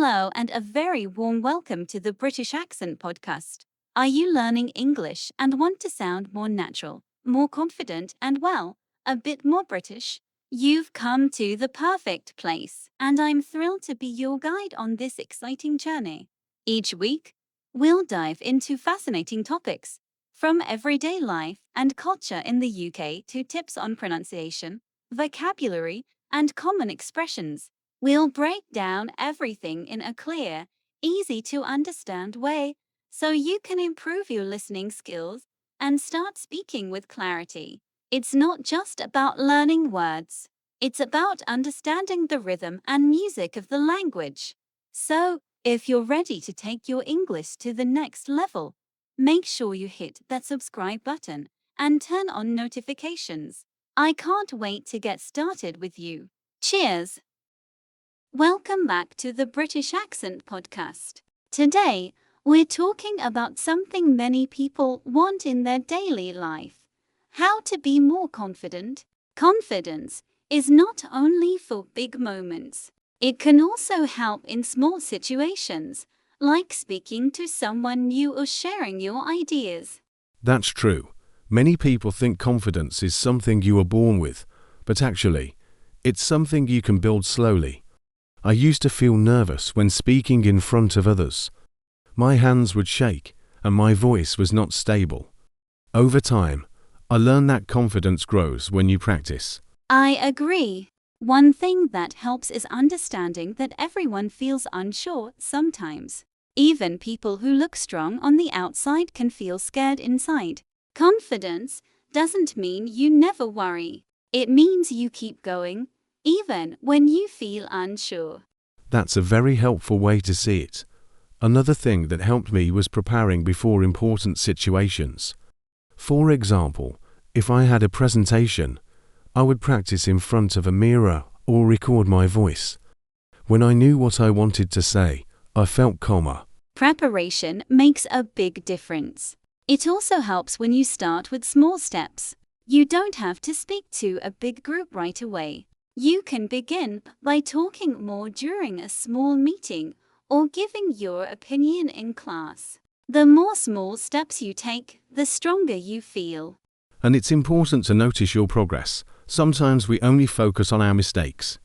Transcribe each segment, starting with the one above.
Hello, and a very warm welcome to the British Accent Podcast. Are you learning English and want to sound more natural, more confident, and a bit more British? You've come to the perfect place, and I'm thrilled to be your guide on this exciting journey. Each week, we'll dive into fascinating topics, from everyday life and culture in the UK to tips on pronunciation, vocabulary, and common expressions. We'll break down everything in a clear, easy to understand way so you can improve your listening skills and start speaking with clarity. It's not just about learning words, it's about understanding the rhythm and music of the language. So, if you're ready to take your English to the next level, make sure you hit that subscribe button and turn on notifications. I can't wait to get started with you. Cheers! Welcome back to the British Accent Podcast. Today, we're talking about something many people want in their daily life: how to be more confident. Confidence is not only for big moments, it can also help in small situations, like speaking to someone new or sharing your ideas. That's true. Many people think confidence is something you are born with, but actually, it's something you can build slowly. I used to feel nervous when speaking in front of others. My hands would shake, and my voice was not stable. Over time, I learned that confidence grows when you practice. I agree. One thing that helps is understanding that everyone feels unsure sometimes. Even people who look strong on the outside can feel scared inside. Confidence doesn't mean you never worry. It means you keep going, even when you feel unsure. That's a very helpful way to see it. Another thing that helped me was preparing before important situations. For example, if I had a presentation, I would practice in front of a mirror or record my voice. When I knew what I wanted to say, I felt calmer. Preparation makes a big difference. It also helps when you start with small steps. You don't have to speak to a big group right away. You can begin by talking more during a small meeting or giving your opinion in class. The more small steps you take, the stronger you feel. And it's important to notice your progress. Sometimes we only focus on our mistakes.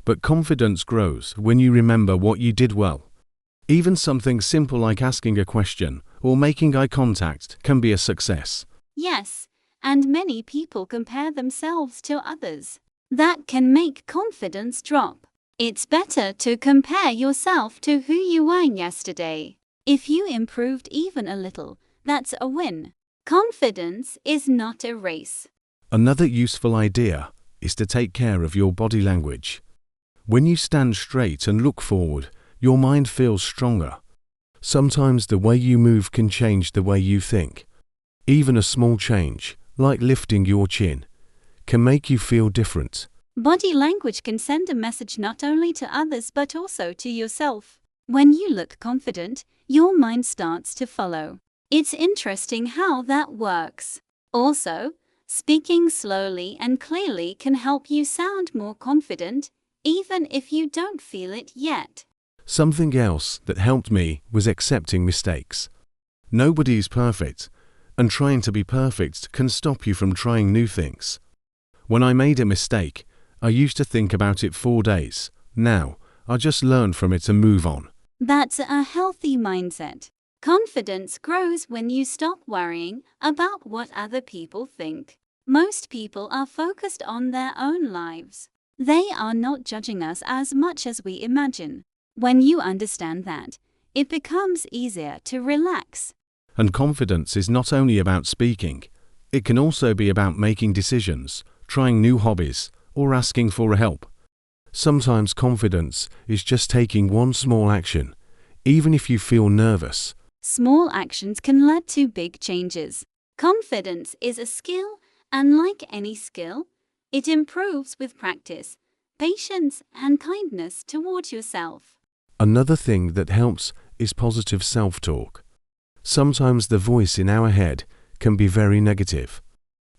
But confidence grows when you remember what you did well. Even something simple like asking a question or making eye contact can be a success. Yes, and many people compare themselves to others. That can make confidence drop. It's better to compare yourself to who you were yesterday. If you improved even a little, that's a win. Confidence is not a race. Another useful idea is to take care of your body language. When you stand straight and look forward, your mind feels stronger. Sometimes the way you move can change the way you think. Even a small change, like lifting your chin, can make you feel different. Body language can send a message not only to others but also to yourself. When you look confident, your mind starts to follow. It's interesting how that works. Also, speaking slowly and clearly can help you sound more confident, even if you don't feel it yet. Something else that helped me was accepting mistakes. Nobody is perfect, and trying to be perfect can stop you from trying new things. When I made a mistake, I used to think about it 4 days. Now, I just learn from it and move on. That's a healthy mindset. Confidence grows when you stop worrying about what other people think. Most people are focused on their own lives. They are not judging us as much as we imagine. When you understand that, it becomes easier to relax. And confidence is not only about speaking. It can also be about making decisions, trying new hobbies, or asking for help. Sometimes confidence is just taking one small action, even if you feel nervous. Small actions can lead to big changes. Confidence is a skill, and like any skill, it improves with practice, patience, and kindness towards yourself. Another thing that helps is positive self-talk. Sometimes the voice in our head can be very negative.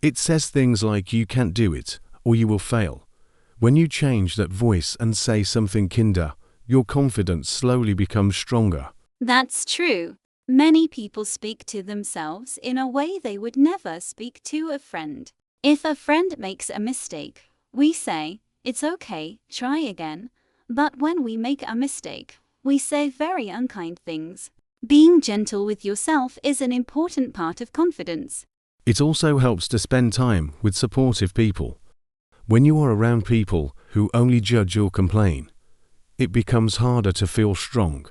It says things like you can't do it or you will fail. When you change that voice and say something kinder, your confidence slowly becomes stronger. That's true. Many people speak to themselves in a way they would never speak to a friend. If a friend makes a mistake, we say, "It's okay, try again." But when we make a mistake, we say very unkind things. Being gentle with yourself is an important part of confidence. It also helps to spend time with supportive people. When you are around people who only judge or complain, it becomes harder to feel strong.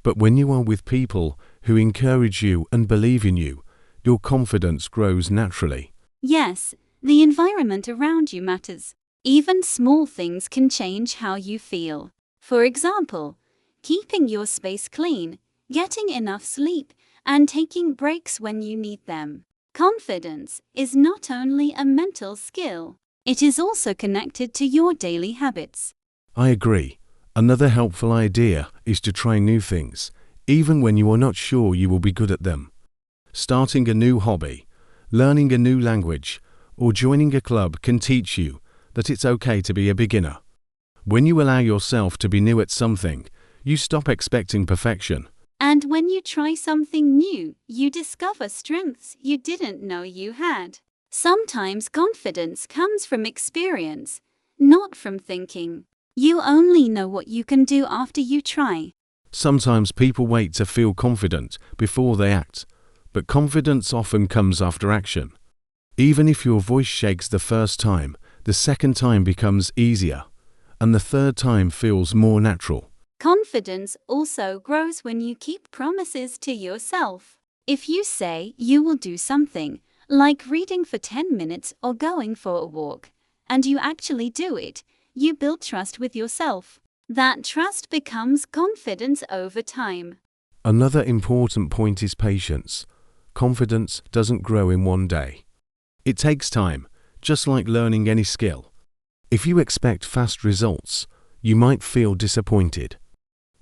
But when you are with people who encourage you and believe in you, your confidence grows naturally. Yes, the environment around you matters. Even small things can change how you feel. For example, keeping your space clean, getting enough sleep, and taking breaks when you need them. Confidence is not only a mental skill, it is also connected to your daily habits. I agree. Another helpful idea is to try new things, even when you are not sure you will be good at them. Starting a new hobby, learning a new language, or joining a club can teach you that it's okay to be a beginner. When you allow yourself to be new at something, you stop expecting perfection. And when you try something new, you discover strengths you didn't know you had. Sometimes confidence comes from experience, not from thinking. You only know what you can do after you try. Sometimes people wait to feel confident before they act, but confidence often comes after action. Even if your voice shakes the first time, the second time becomes easier, and the third time feels more natural. Confidence also grows when you keep promises to yourself. If you say you will do something, like reading for 10 minutes or going for a walk, and you actually do it, you build trust with yourself. That trust becomes confidence over time. Another important point is patience. Confidence doesn't grow in one day. It takes time, just like learning any skill. If you expect fast results, you might feel disappointed.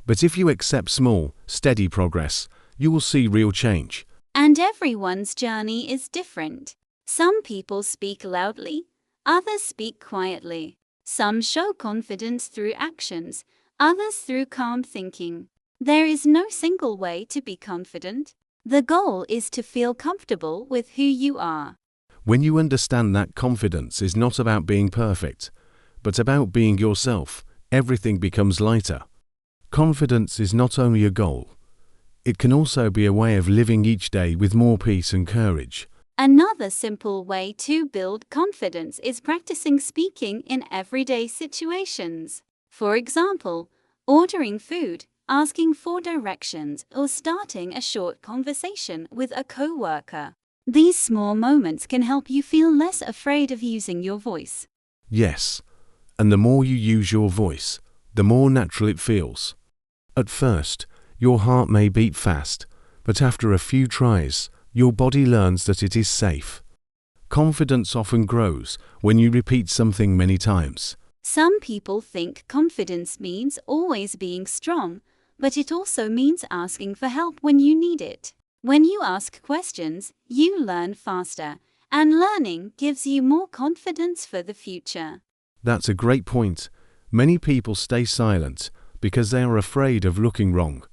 But if you accept small, steady progress, you will see real change. And everyone's journey is different. Some people speak loudly, others speak quietly. Some show confidence through actions, others through calm thinking. There is no single way to be confident. The goal is to feel comfortable with who you are. When you understand that confidence is not about being perfect, but about being yourself, everything becomes lighter. Confidence is not only a goal, it can also be a way of living each day with more peace and courage. Another simple way to build confidence is practicing speaking in everyday situations. For example, ordering food, asking for directions, or starting a short conversation with a coworker. These small moments can help you feel less afraid of using your voice. Yes, and the more you use your voice, the more natural it feels. At first, your heart may beat fast, but after a few tries, your body learns that it is safe. Confidence often grows when you repeat something many times. Some people think confidence means always being strong, but it also means asking for help when you need it. When you ask questions, you learn faster, and learning gives you more confidence for the future. That's a great point. Many people stay silent because they are afraid of looking wrong,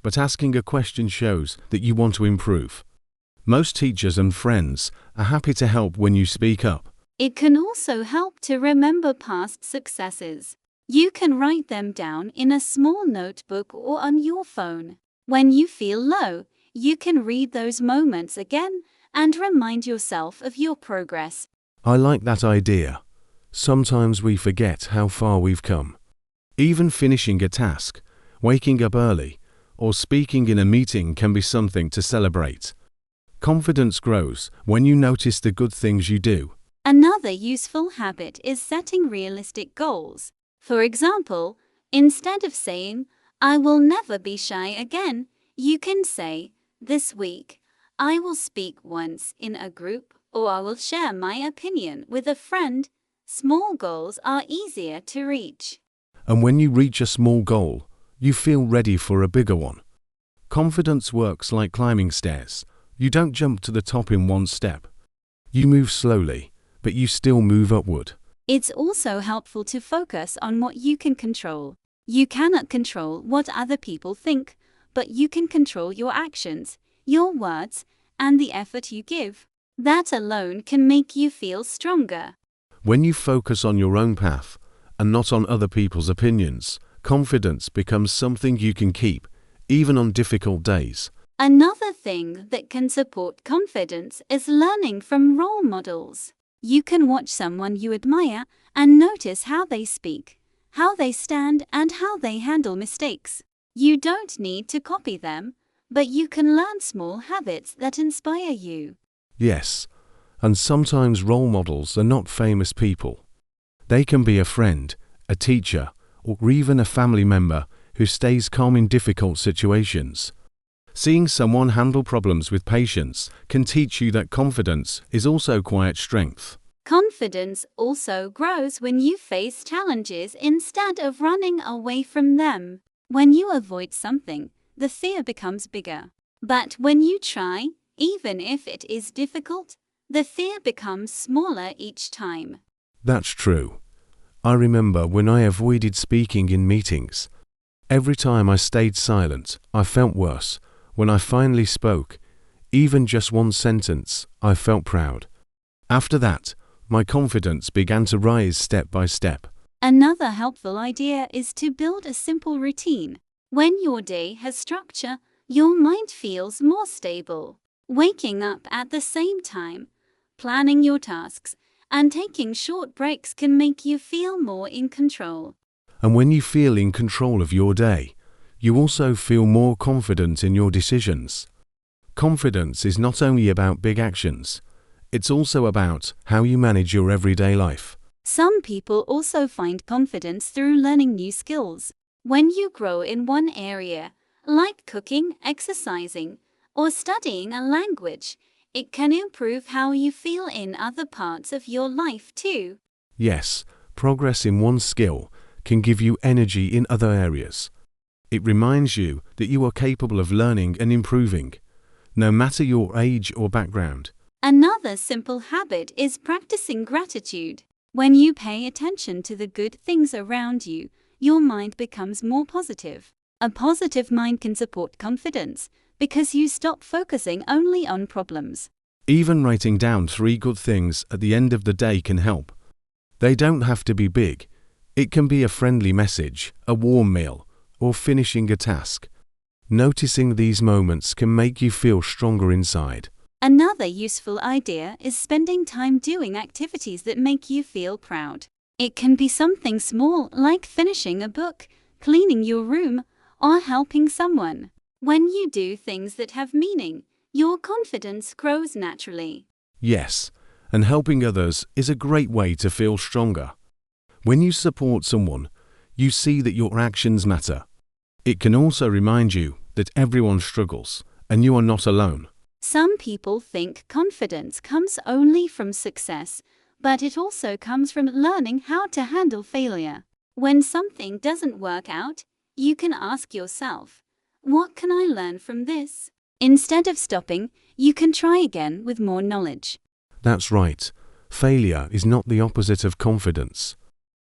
but asking a question shows that you want to improve. Most teachers and friends are happy to help when you speak up. It can also help to remember past successes. You can write them down in a small notebook or on your phone. When you feel low, you can read those moments again and remind yourself of your progress. I like that idea. Sometimes we forget how far we've come. Even finishing a task, waking up early, or speaking in a meeting can be something to celebrate. Confidence grows when you notice the good things you do. Another useful habit is setting realistic goals. For example, instead of saying, "I will never be shy again," you can say, "This week, I will speak once in a group," or "I will share my opinion with a friend." Small goals are easier to reach. And when you reach a small goal, you feel ready for a bigger one. Confidence works like climbing stairs. You don't jump to the top in one step. You move slowly, but you still move upward. It's also helpful to focus on what you can control. You cannot control what other people think, but you can control your actions, your words, and the effort you give. That alone can make you feel stronger. When you focus on your own path and not on other people's opinions, confidence becomes something you can keep, even on difficult days. Another thing that can support confidence is learning from role models. You can watch someone you admire and notice how they speak, how they stand, and how they handle mistakes. You don't need to copy them, but you can learn small habits that inspire you. Yes, and sometimes role models are not famous people. They can be a friend, a teacher, or even a family member who stays calm in difficult situations. Seeing someone handle problems with patience can teach you that confidence is also quiet strength. Confidence also grows when you face challenges instead of running away from them. When you avoid something, the fear becomes bigger. But when you try, even if it is difficult, the fear becomes smaller each time. That's true. I remember when I avoided speaking in meetings. Every time I stayed silent, I felt worse. When I finally spoke, even just one sentence, I felt proud. After that, my confidence began to rise step by step. Another helpful idea is to build a simple routine. When your day has structure, your mind feels more stable. Waking up at the same time, planning your tasks, and taking short breaks can make you feel more in control. And when you feel in control of your day, you also feel more confident in your decisions. Confidence is not only about big actions, it's also about how you manage your everyday life. Some people also find confidence through learning new skills. When you grow in one area, like cooking, exercising, or studying a language, it can improve how you feel in other parts of your life too. Yes, progress in one skill can give you energy in other areas. It reminds you that you are capable of learning and improving, no matter your age or background. Another simple habit is practicing gratitude. When you pay attention to the good things around you, your mind becomes more positive. A positive mind can support confidence because you stop focusing only on problems. Even writing down 3 good things at the end of the day can help. They don't have to be big. It can be a friendly message, a warm meal, or finishing a task. Noticing these moments can make you feel stronger inside. Another useful idea is spending time doing activities that make you feel proud. It can be something small like finishing a book, cleaning your room, or helping someone. When you do things that have meaning, your confidence grows naturally. Yes, and helping others is a great way to feel stronger. When you support someone, you see that your actions matter. It can also remind you that everyone struggles, and you are not alone. Some people think confidence comes only from success, but it also comes from learning how to handle failure. When something doesn't work out, you can ask yourself, what can I learn from this? Instead of stopping, you can try again with more knowledge. That's right. Failure is not the opposite of confidence.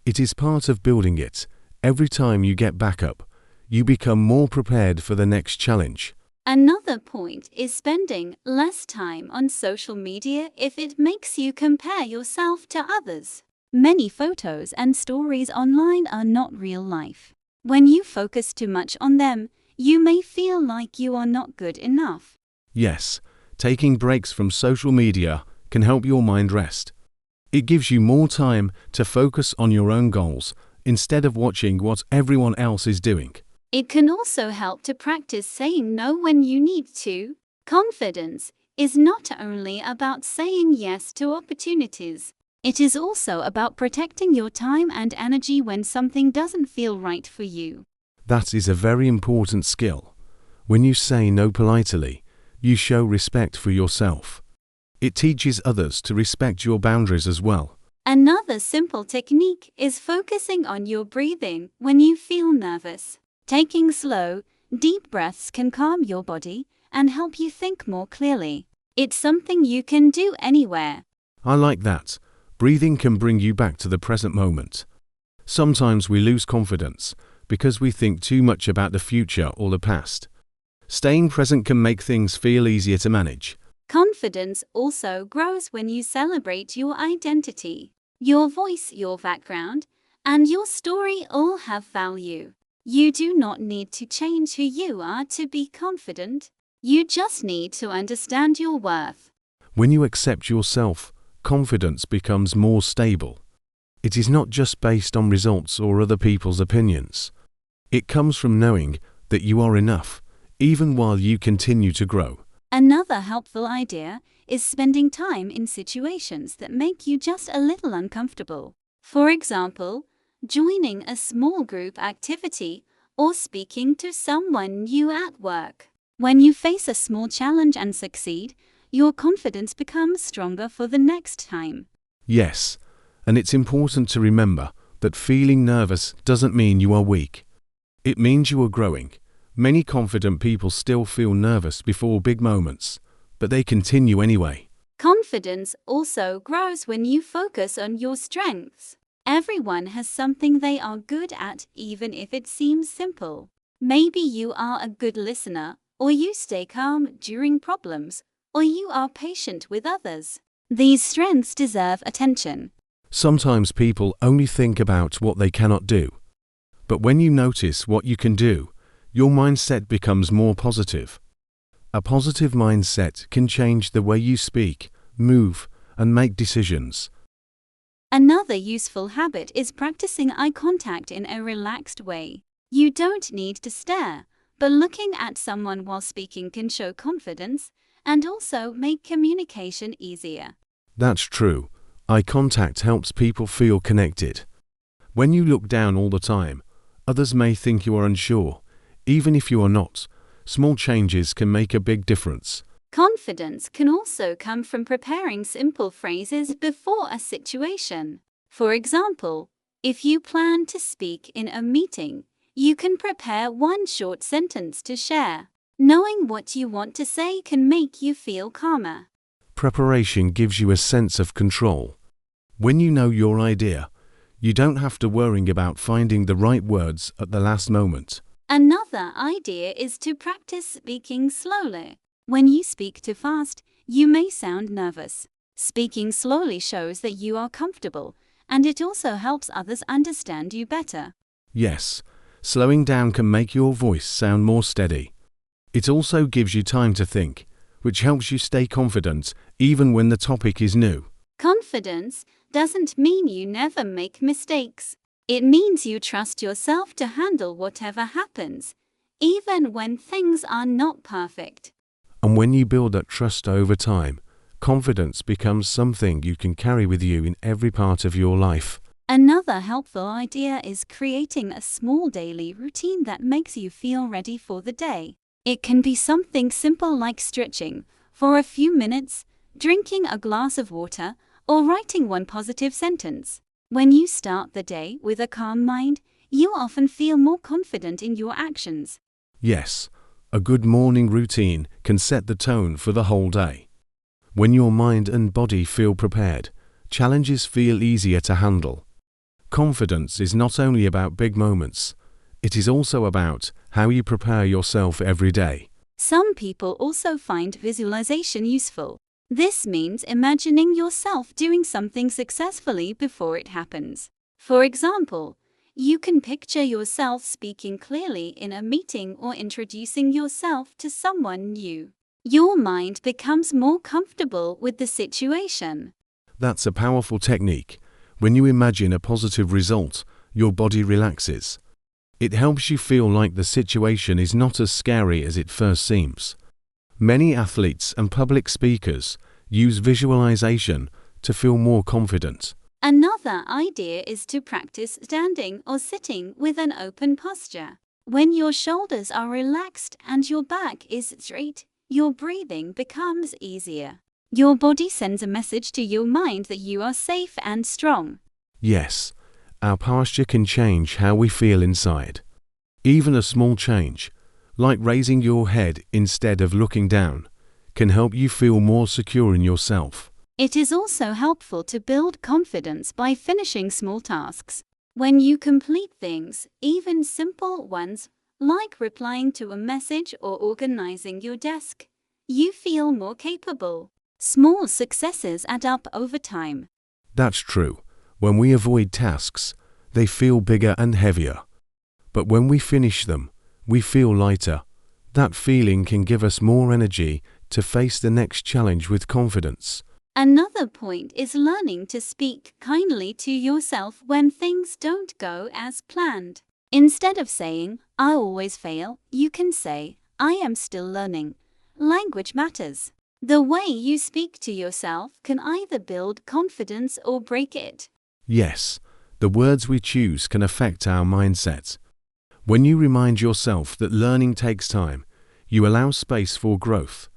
It is part of building it. Every time you get back up, you become more prepared for the next challenge. Another point is spending less time on social media if it makes you compare yourself to others. Many photos and stories online are not real life. When you focus too much on them, you may feel like you are not good enough. Yes, taking breaks from social media can help your mind rest. It gives you more time to focus on your own goals instead of watching what everyone else is doing. It can also help to practice saying no when you need to. Confidence is not only about saying yes to opportunities. It is also about protecting your time and energy when something doesn't feel right for you. That is a very important skill. When you say no politely, you show respect for yourself. It teaches others to respect your boundaries as well. Another simple technique is focusing on your breathing when you feel nervous. Taking slow, deep breaths can calm your body and help you think more clearly. It's something you can do anywhere. I like that. Breathing can bring you back to the present moment. Sometimes we lose confidence because we think too much about the future or the past. Staying present can make things feel easier to manage. Confidence also grows when you celebrate your identity. Your voice, your background, and your story all have value. You do not need to change who you are to be confident. You just need to understand your worth. When you accept yourself, confidence becomes more stable. It is not just based on results or other people's opinions. It comes from knowing that you are enough, even while you continue to grow. Another helpful idea is spending time in situations that make you just a little uncomfortable. For example, joining a small group activity or speaking to someone new at work. When you face a small challenge and succeed, your confidence becomes stronger for the next time. Yes, and it's important to remember that feeling nervous doesn't mean you are weak. It means you are growing. Many confident people still feel nervous before big moments, but they continue anyway. Confidence also grows when you focus on your strengths. Everyone has something they are good at, even if it seems simple. Maybe you are a good listener, or you stay calm during problems, or you are patient with others. These strengths deserve attention. Sometimes people only think about what they cannot do. But when you notice what you can do, your mindset becomes more positive. A positive mindset can change the way you speak, move, and make decisions. Another useful habit is practicing eye contact in a relaxed way. You don't need to stare, but looking at someone while speaking can show confidence and also make communication easier. That's true. Eye contact helps people feel connected. When you look down all the time, others may think you are unsure. Even if you are not, small changes can make a big difference. Confidence can also come from preparing simple phrases before a situation. For example, if you plan to speak in a meeting, you can prepare one short sentence to share. Knowing what you want to say can make you feel calmer. Preparation gives you a sense of control. When you know your idea, you don't have to worry about finding the right words at the last moment. Another idea is to practice speaking slowly. When you speak too fast, you may sound nervous. Speaking slowly shows that you are comfortable, and it also helps others understand you better. Yes, slowing down can make your voice sound more steady. It also gives you time to think, which helps you stay confident even when the topic is new. Confidence doesn't mean you never make mistakes. It means you trust yourself to handle whatever happens, even when things are not perfect. And when you build that trust over time, confidence becomes something you can carry with you in every part of your life. Another helpful idea is creating a small daily routine that makes you feel ready for the day. It can be something simple like stretching for a few minutes, drinking a glass of water, or writing one positive sentence. When you start the day with a calm mind, you often feel more confident in your actions. Yes, a good morning routine can set the tone for the whole day. When your mind and body feel prepared, challenges feel easier to handle. Confidence is not only about big moments, it is also about how you prepare yourself every day. Some people also find visualization useful. This means imagining yourself doing something successfully before it happens. For example, you can picture yourself speaking clearly in a meeting or introducing yourself to someone new. Your mind becomes more comfortable with the situation. That's a powerful technique. When you imagine a positive result, your body relaxes. It helps you feel like the situation is not as scary as it first seems. Many athletes and public speakers use visualization to feel more confident. Another idea is to practice standing or sitting with an open posture. When your shoulders are relaxed and your back is straight, your breathing becomes easier. Your body sends a message to your mind that you are safe and strong. Yes, our posture can change how we feel inside. Even a small change, like raising your head instead of looking down, can help you feel more secure in yourself. It is also helpful to build confidence by finishing small tasks. When you complete things, even simple ones, like replying to a message or organizing your desk, you feel more capable. Small successes add up over time. That's true. When we avoid tasks, they feel bigger and heavier. But when we finish them, we feel lighter. That feeling can give us more energy to face the next challenge with confidence. Another point is learning to speak kindly to yourself when things don't go as planned. Instead of saying, "I always fail," you can say, "I am still learning." Language matters. The way you speak to yourself can either build confidence or break it. Yes, the words we choose can affect our mindset. When you remind yourself that learning takes time, you allow space for growth.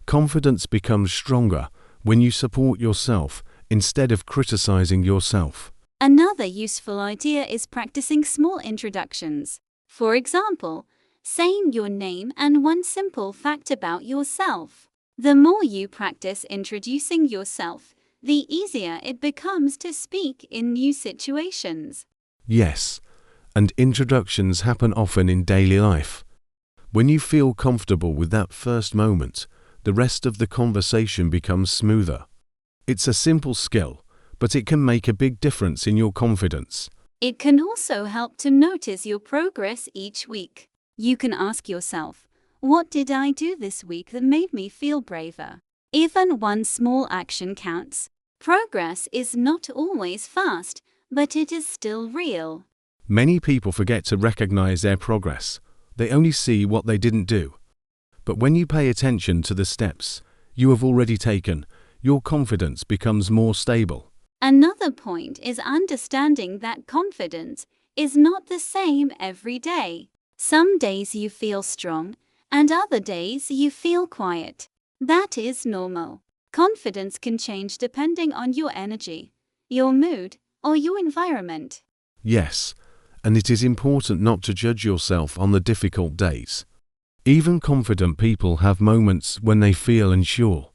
Confidence becomes stronger when you support yourself instead of criticizing yourself. Another useful idea is practicing small introductions. For example, saying your name and one simple fact about yourself. The more you practice introducing yourself, the easier it becomes to speak in new situations. Yes, and introductions happen often in daily life. When you feel comfortable with that first moment, the rest of the conversation becomes smoother. It's a simple skill, but it can make a big difference in your confidence. It can also help to notice your progress each week. You can ask yourself, "What did I do this week that made me feel braver?" Even one small action counts. Progress is not always fast, but it is still real. Many people forget to recognize their progress. They only see what they didn't do. But when you pay attention to the steps you have already taken, your confidence becomes more stable. Another point is understanding that confidence is not the same every day. Some days you feel strong, and other days you feel quiet. That is normal. Confidence can change depending on your energy, your mood, or your environment. Yes, and it is important not to judge yourself on the difficult days. Even confident people have moments when they feel unsure.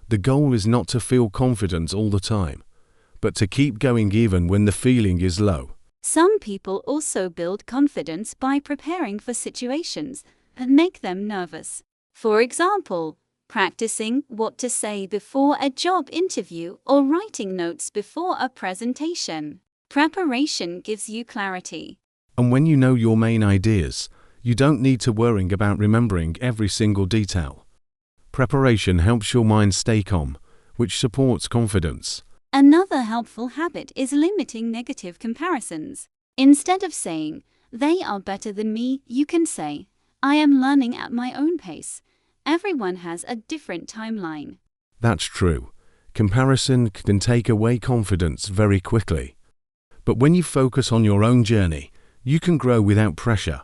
The goal is not to feel confident all the time, but to keep going even when the feeling is low. Some people also build confidence by preparing for situations that make them nervous. For example, practicing what to say before a job interview or writing notes before a presentation. Preparation gives you clarity. And when you know your main ideas, you don't need to worry about remembering every single detail. Preparation helps your mind stay calm, which supports confidence. Another helpful habit is limiting negative comparisons. Instead of saying, "They are better than me," you can say, "I am learning at my own pace." Everyone has a different timeline. That's true. Comparison can take away confidence very quickly. But when you focus on your own journey, you can grow without pressure.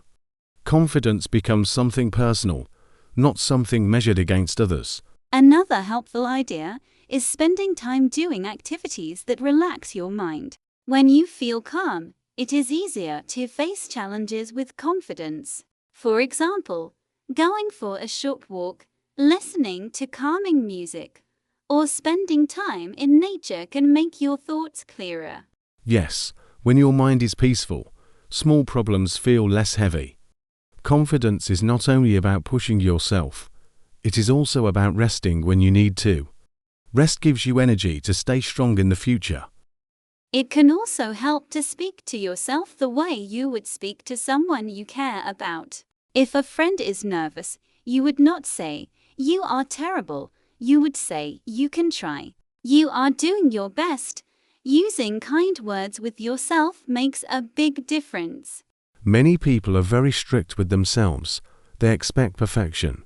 Confidence becomes something personal, not something measured against others. Another helpful idea is spending time doing activities that relax your mind. When you feel calm, it is easier to face challenges with confidence. For example, going for a short walk, listening to calming music, or spending time in nature can make your thoughts clearer. Yes, when your mind is peaceful, small problems feel less heavy. Confidence is not only about pushing yourself, it is also about resting when you need to. Rest gives you energy to stay strong in the future. It can also help to speak to yourself the way you would speak to someone you care about. If a friend is nervous, you would not say, "You are terrible." You would say, "You can try. You are doing your best." Using kind words with yourself makes a big difference. Many people are very strict with themselves. They expect perfection.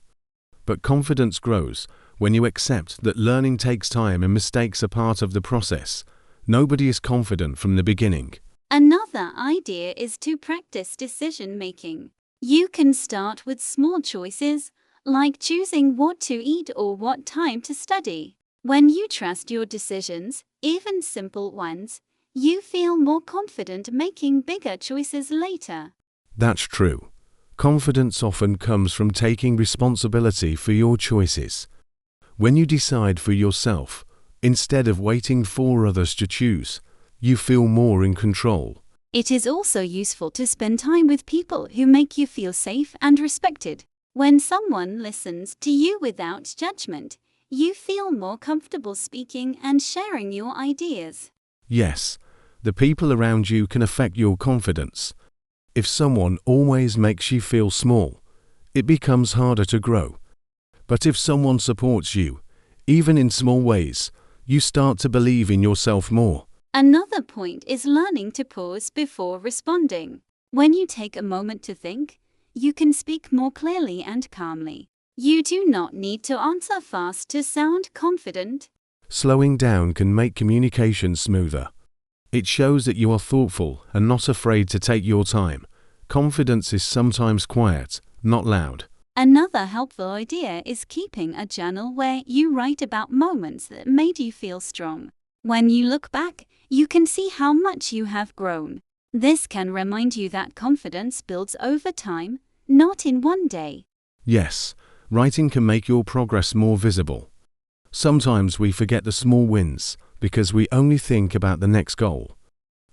But confidence grows when you accept that learning takes time and mistakes are part of the process. Nobody is confident from the beginning. Another idea is to practice decision making. You can start with small choices, like choosing what to eat or what time to study. When you trust your decisions, even simple ones, you feel more confident making bigger choices later. That's true. Confidence often comes from taking responsibility for your choices. When you decide for yourself, instead of waiting for others to choose, you feel more in control. It is also useful to spend time with people who make you feel safe and respected. When someone listens to you without judgment, you feel more comfortable speaking and sharing your ideas. Yes, the people around you can affect your confidence. If someone always makes you feel small, it becomes harder to grow. But if someone supports you, even in small ways, you start to believe in yourself more. Another point is learning to pause before responding. When you take a moment to think, you can speak more clearly and calmly. You do not need to answer fast to sound confident. Slowing down can make communication smoother. It shows that you are thoughtful and not afraid to take your time. Confidence is sometimes quiet, not loud. Another helpful idea is keeping a journal where you write about moments that made you feel strong. When you look back, you can see how much you have grown. This can remind you that confidence builds over time, not in one day. Yes, writing can make your progress more visible. Sometimes we forget the small wins because we only think about the next goal.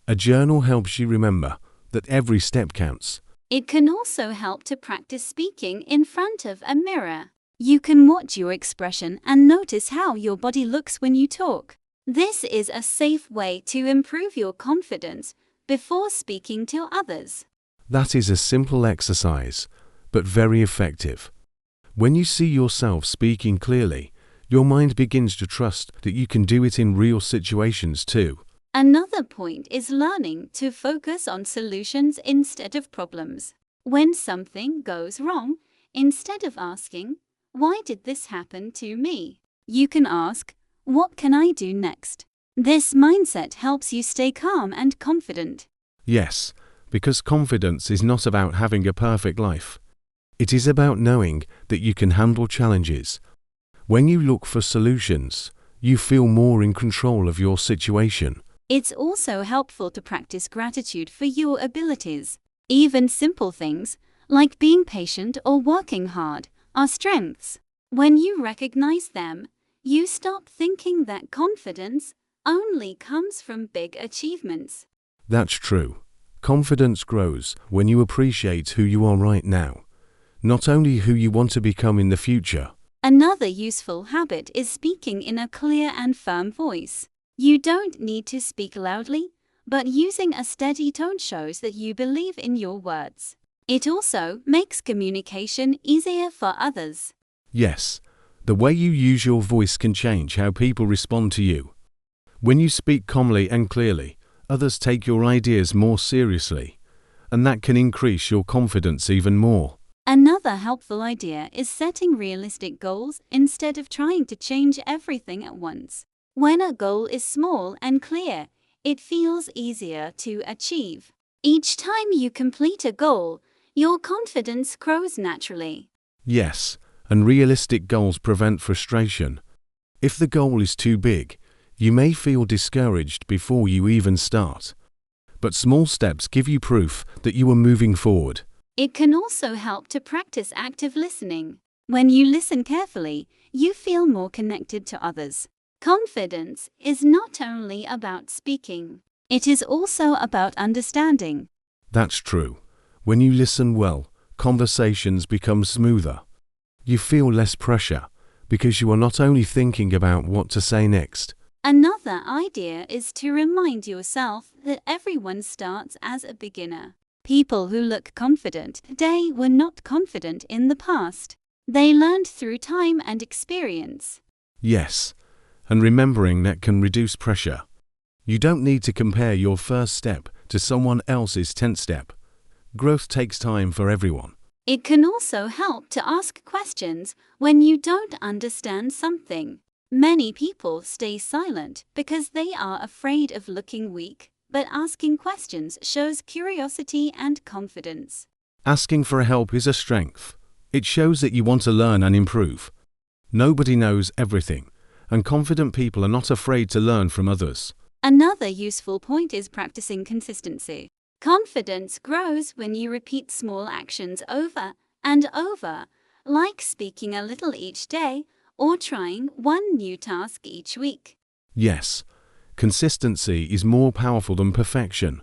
A journal helps you remember that every step counts. It can also help to practice speaking in front of a mirror. You can watch your expression and notice how your body looks when you talk. This is a safe way to improve your confidence before speaking to others. That is a simple exercise, but very effective. When you see yourself speaking clearly, your mind begins to trust that you can do it in real situations too. Another point is learning to focus on solutions instead of problems. When something goes wrong, instead of asking, "Why did this happen to me?" you can ask, "What can I do next?" This mindset helps you stay calm and confident. Yes, because confidence is not about having a perfect life. It is about knowing that you can handle challenges. When you look for solutions, you feel more in control of your situation. It's also helpful to practice gratitude for your abilities. Even simple things, like being patient or working hard, are strengths. When you recognize them, you stop thinking that confidence only comes from big achievements. That's true. Confidence grows when you appreciate who you are right now, not only who you want to become in the future. Another useful habit is speaking in a clear and firm voice. You don't need to speak loudly, but using a steady tone shows that you believe in your words. It also makes communication easier for others. Yes, the way you use your voice can change how people respond to you. When you speak calmly and clearly, others take your ideas more seriously, and that can increase your confidence even more. Another helpful idea is setting realistic goals instead of trying to change everything at once. When a goal is small and clear, it feels easier to achieve. Each time you complete a goal, your confidence grows naturally. Yes, and realistic goals prevent frustration. If the goal is too big, you may feel discouraged before you even start. But small steps give you proof that you are moving forward. It can also help to practice active listening. When you listen carefully, you feel more connected to others. Confidence is not only about speaking, it is also about understanding. That's true. When you listen well, conversations become smoother. You feel less pressure because you are not only thinking about what to say next. Another idea is to remind yourself that everyone starts as a beginner. People who look confident today were not confident in the past. They learned through time and experience. Yes, and remembering that can reduce pressure. You don't need to compare your first step to someone else's 10th step. Growth takes time for everyone. It can also help to ask questions when you don't understand something. Many people stay silent because they are afraid of looking weak, but asking questions shows curiosity and confidence. Asking for help is a strength. It shows that you want to learn and improve. Nobody knows everything, and confident people are not afraid to learn from others. Another useful point is practicing consistency. Confidence grows when you repeat small actions over and over, like speaking a little each day or trying one new task each week. Yes, consistency is more powerful than perfection.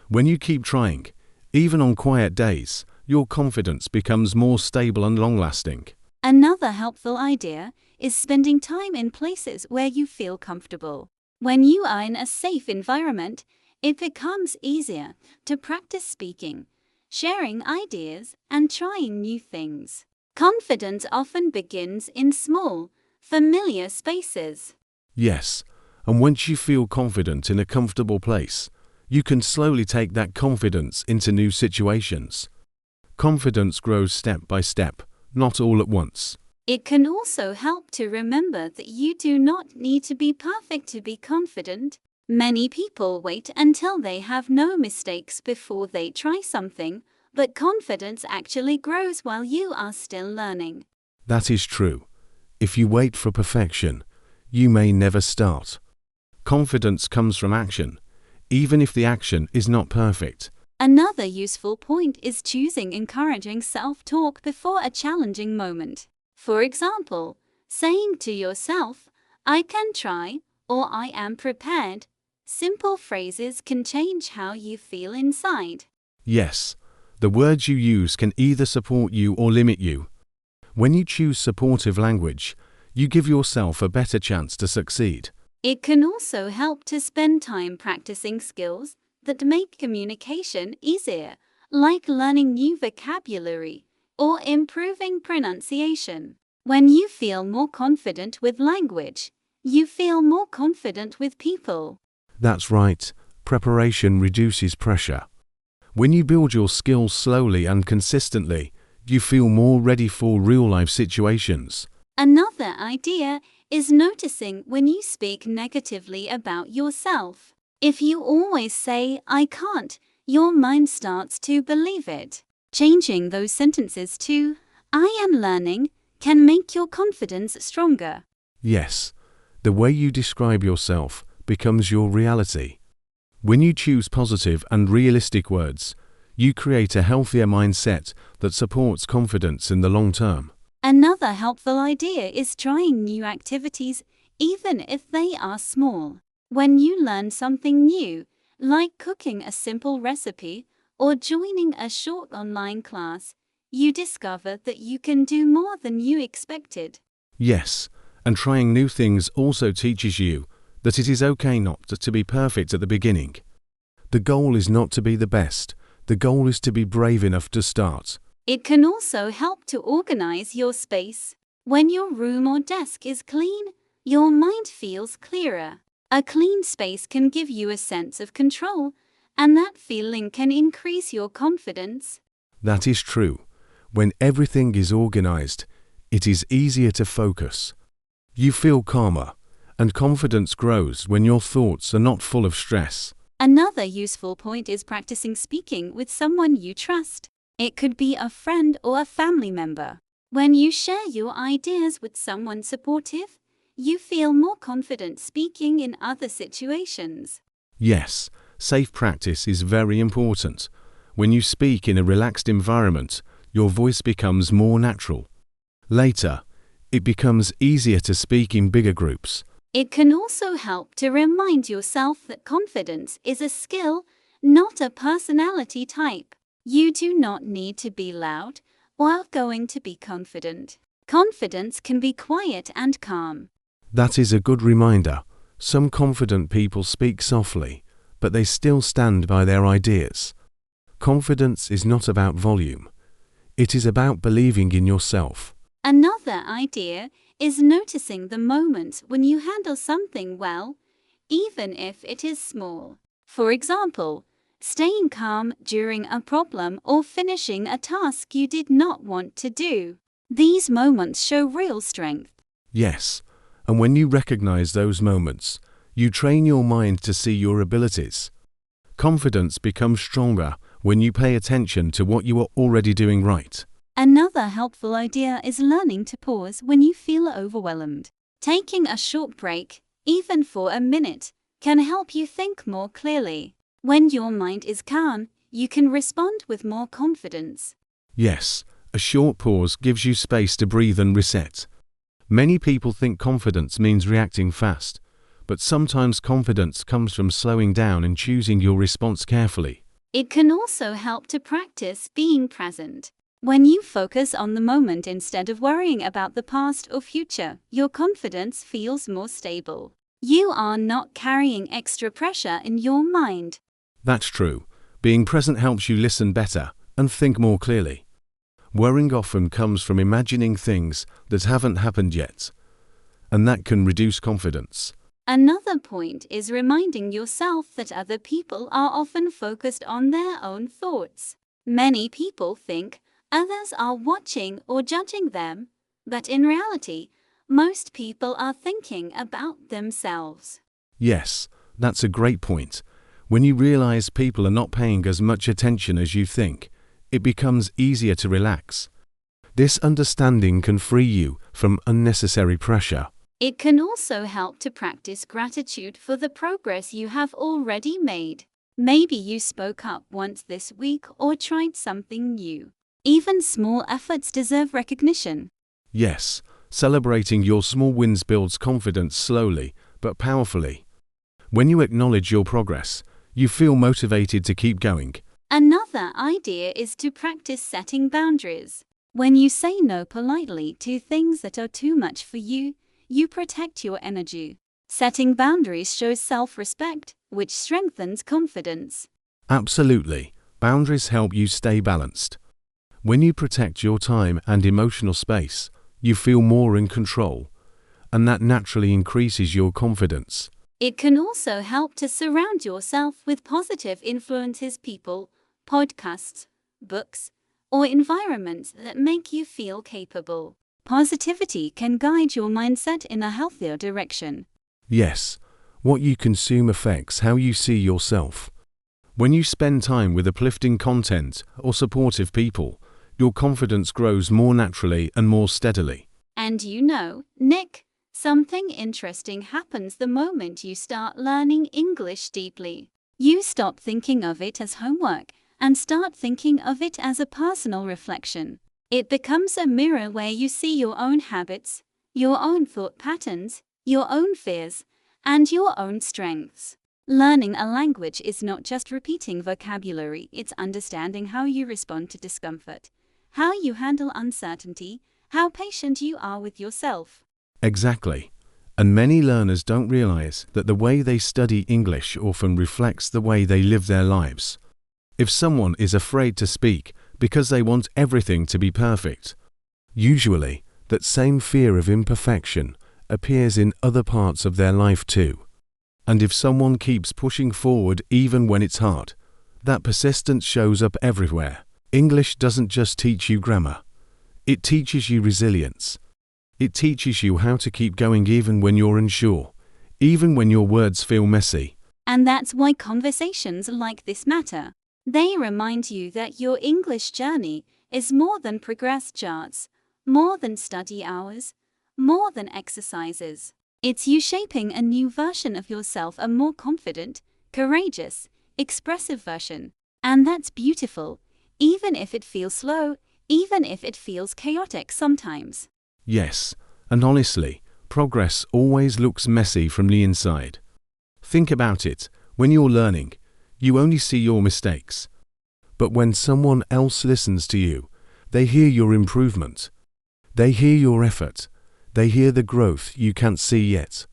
When you keep trying, even on quiet days, your confidence becomes more stable and long-lasting. Another helpful idea is spending time in places where you feel comfortable. When you are in a safe environment, it becomes easier to practice speaking, sharing ideas, and trying new things. Confidence often begins in small, familiar spaces. Yes, and once you feel confident in a comfortable place, you can slowly take that confidence into new situations. Confidence grows step by step, not all at once. It can also help to remember that you do not need to be perfect to be confident. Many people wait until they have no mistakes before they try something, but confidence actually grows while you are still learning. That is true. If you wait for perfection, you may never start. Confidence comes from action, even if the action is not perfect. Another useful point is choosing encouraging self-talk before a challenging moment. For example, saying to yourself, "I can try," or "I am prepared." Simple phrases can change how you feel inside. Yes, the words you use can either support you or limit you. When you choose supportive language, you give yourself a better chance to succeed. It can also help to spend time practicing skills that make communication easier, like learning new vocabulary or improving pronunciation. When you feel more confident with language, you feel more confident with people. That's right, preparation reduces pressure. When you build your skills slowly and consistently, you feel more ready for real-life situations. Another idea is noticing when you speak negatively about yourself. If you always say, "I can't," your mind starts to believe it. Changing those sentences to, "I am learning," can make your confidence stronger. Yes, the way you describe yourself becomes your reality. When you choose positive and realistic words, you create a healthier mindset that supports confidence in the long term. Another helpful idea is trying new activities, even if they are small. When you learn something new, like cooking a simple recipe or joining a short online class, you discover that you can do more than you expected. Yes, and trying new things also teaches you that it is okay not to be perfect at the beginning. The goal is not to be the best, the goal is to be brave enough to start. It can also help to organize your space. When your room or desk is clean, your mind feels clearer. A clean space can give you a sense of control, and that feeling can increase your confidence. That is true. When everything is organized, it is easier to focus. You feel calmer, and confidence grows when your thoughts are not full of stress. Another useful point is practicing speaking with someone you trust. It could be a friend or a family member. When you share your ideas with someone supportive, you feel more confident speaking in other situations. Yes, safe practice is very important. When you speak in a relaxed environment, your voice becomes more natural. Later, it becomes easier to speak in bigger groups. It can also help to remind yourself that confidence is a skill, not a personality type. You do not need to be loud or outgoing to be confident. Confidence can be quiet and calm. That is a good reminder. Some confident people speak softly, but they still stand by their ideas. Confidence is not about volume. It is about believing in yourself. Another idea is noticing the moments when you handle something well, even if it is small. For example, staying calm during a problem or finishing a task you did not want to do. These moments show real strength. Yes, and when you recognize those moments, you train your mind to see your abilities. Confidence becomes stronger when you pay attention to what you are already doing right. Another helpful idea is learning to pause when you feel overwhelmed. Taking a short break, even for a minute, can help you think more clearly. When your mind is calm, you can respond with more confidence. Yes, a short pause gives you space to breathe and reset. Many people think confidence means reacting fast, but sometimes confidence comes from slowing down and choosing your response carefully. It can also help to practice being present. When you focus on the moment instead of worrying about the past or future, your confidence feels more stable. You are not carrying extra pressure in your mind. That's true. Being present helps you listen better and think more clearly. Worrying often comes from imagining things that haven't happened yet, and that can reduce confidence. Another point is reminding yourself that other people are often focused on their own thoughts. Many people think others are watching or judging them, but in reality, most people are thinking about themselves. Yes, that's a great point. When you realize people are not paying as much attention as you think, it becomes easier to relax. This understanding can free you from unnecessary pressure. It can also help to practice gratitude for the progress you have already made. Maybe you spoke up once this week or tried something new. Even small efforts deserve recognition. Yes, celebrating your small wins builds confidence slowly but powerfully. When you acknowledge your progress, you feel motivated to keep going. Another idea is to practice setting boundaries. When you say no politely to things that are too much for you, you protect your energy. Setting boundaries shows self-respect, which strengthens confidence. Absolutely, boundaries help you stay balanced. When you protect your time and emotional space, you feel more in control, and that naturally increases your confidence. It can also help to surround yourself with positive influences, people, podcasts, books, or environments that make you feel capable. Positivity can guide your mindset in a healthier direction. Yes, what you consume affects how you see yourself. When you spend time with uplifting content or supportive people, your confidence grows more naturally and more steadily. And you know, Nick, something interesting happens the moment you start learning English deeply. You stop thinking of it as homework and start thinking of it as a personal reflection. It becomes a mirror where you see your own habits, your own thought patterns, your own fears, and your own strengths. Learning a language is not just repeating vocabulary, it's understanding how you respond to discomfort, how you handle uncertainty, how patient you are with yourself. Exactly. And many learners don't realize that the way they study English often reflects the way they live their lives. If someone is afraid to speak because they want everything to be perfect, usually that same fear of imperfection appears in other parts of their life too. And if someone keeps pushing forward even when it's hard, that persistence shows up everywhere. English doesn't just teach you grammar. It teaches you resilience. It teaches you how to keep going even when you're unsure, even when your words feel messy. And that's why conversations like this matter. They remind you that your English journey is more than progress charts, more than study hours, more than exercises. It's you shaping a new version of yourself, a more confident, courageous, expressive version. And that's beautiful, even if it feels slow, even if it feels chaotic sometimes. Yes, and honestly, progress always looks messy from the inside. Think about it, when you're learning, you only see your mistakes. But when someone else listens to you, they hear your improvement. They hear your effort. They hear the growth you can't see yet.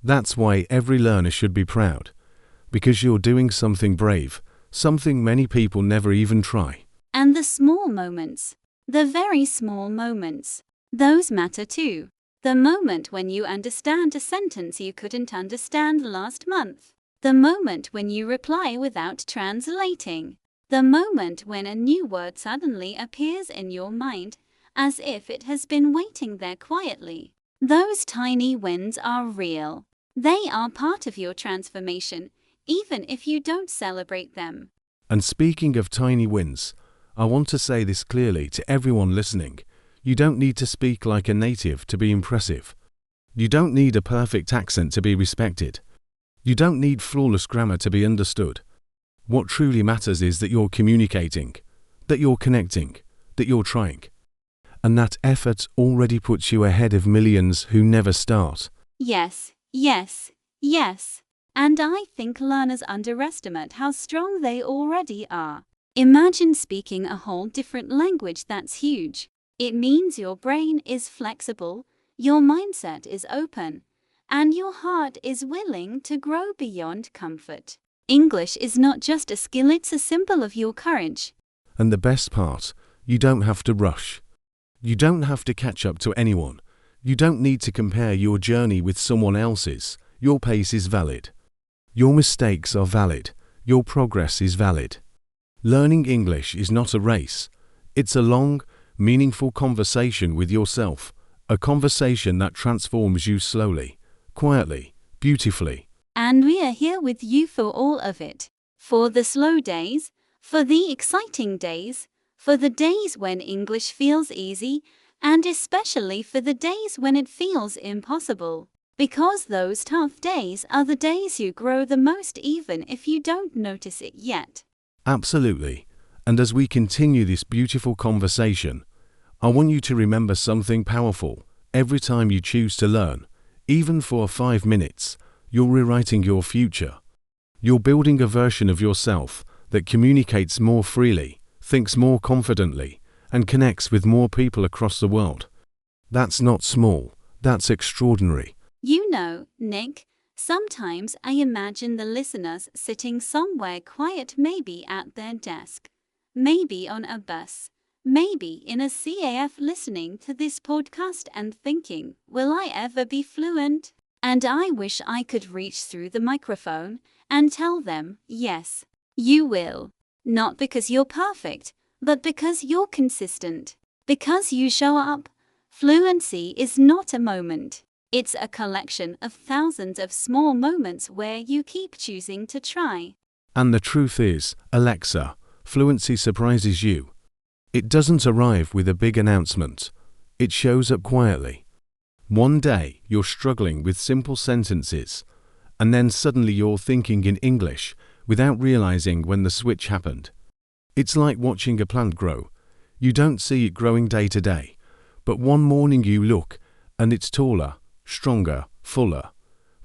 That's why every learner should be proud, because you're doing something brave, something many people never even try. And the small moments, the very small moments, those matter too. The moment when you understand a sentence you couldn't understand last month. The moment when you reply without translating. The moment when a new word suddenly appears in your mind, as if it has been waiting there quietly. Those tiny wins are real. They are part of your transformation, even if you don't celebrate them. And speaking of tiny wins, I want to say this clearly to everyone listening. You don't need to speak like a native to be impressive. You don't need a perfect accent to be respected. You don't need flawless grammar to be understood. What truly matters is that you're communicating, that you're connecting, that you're trying. And that effort already puts you ahead of millions who never start. Yes, yes, yes. And I think learners underestimate how strong they already are. Imagine speaking a whole different language. That's huge. It means your brain is flexible, your mindset is open, and your heart is willing to grow beyond comfort. English is not just a skill, it's a symbol of your courage. And the best part, you don't have to rush. You don't have to catch up to anyone. You don't need to compare your journey with someone else's. Your pace is valid. Your mistakes are valid. Your progress is valid. Learning English is not a race. It's a long, meaningful conversation with yourself. A conversation that transforms you slowly, quietly, beautifully. And we are here with you for all of it. For the slow days, for the exciting days, for the days when English feels easy, and especially for the days when it feels impossible. Because those tough days are the days you grow the most, even if you don't notice it yet. Absolutely. And as we continue this beautiful conversation, I want you to remember something powerful. Every time you choose to learn, even for 5 minutes, you're rewriting your future. You're building a version of yourself that communicates more freely, thinks more confidently, and connects with more people across the world. That's not small, that's extraordinary. You know, Nick, sometimes I imagine the listeners sitting somewhere quiet, maybe at their desk, maybe on a bus, maybe in a CAF, listening to this podcast and thinking, will I ever be fluent? And I wish I could reach through the microphone and tell them, yes, you will. Not because you're perfect, but because you're consistent. Because you show up. Fluency is not a moment. It's a collection of thousands of small moments where you keep choosing to try. And the truth is, Alexa, fluency surprises you. It doesn't arrive with a big announcement. It shows up quietly. One day, you're struggling with simple sentences, and then suddenly you're thinking in English without realizing when the switch happened. It's like watching a plant grow. You don't see it growing day to day, but one morning you look, and it's taller, stronger, fuller.